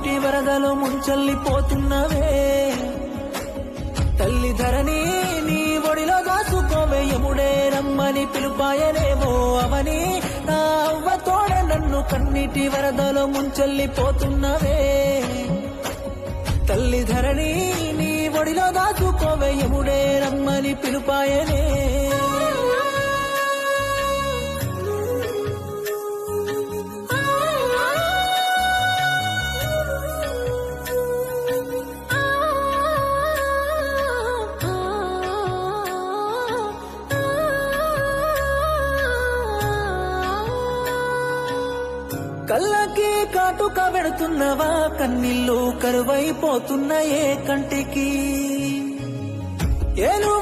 కన్నీటి వరదలో ముంచెల్లిపోతున్నవే తల్లి ధరణి నీ ఒడిలో దాసుకోవే యముడే రమ్మని పిలుపాయనేమో అవని నా అవ్వ తోడ నన్ను కన్నీటి వరదలో ముంచెల్లిపోతున్నవే తల్లి ధరణి నీ ఒడిలో దాసుకోవే యముడే రమ్మని పిలుపాయనే కళ్ళకి కాటుక పెడుతున్నవా కన్నీళ్ళు కరువైపోతున్నాయే కంటికి ఏలు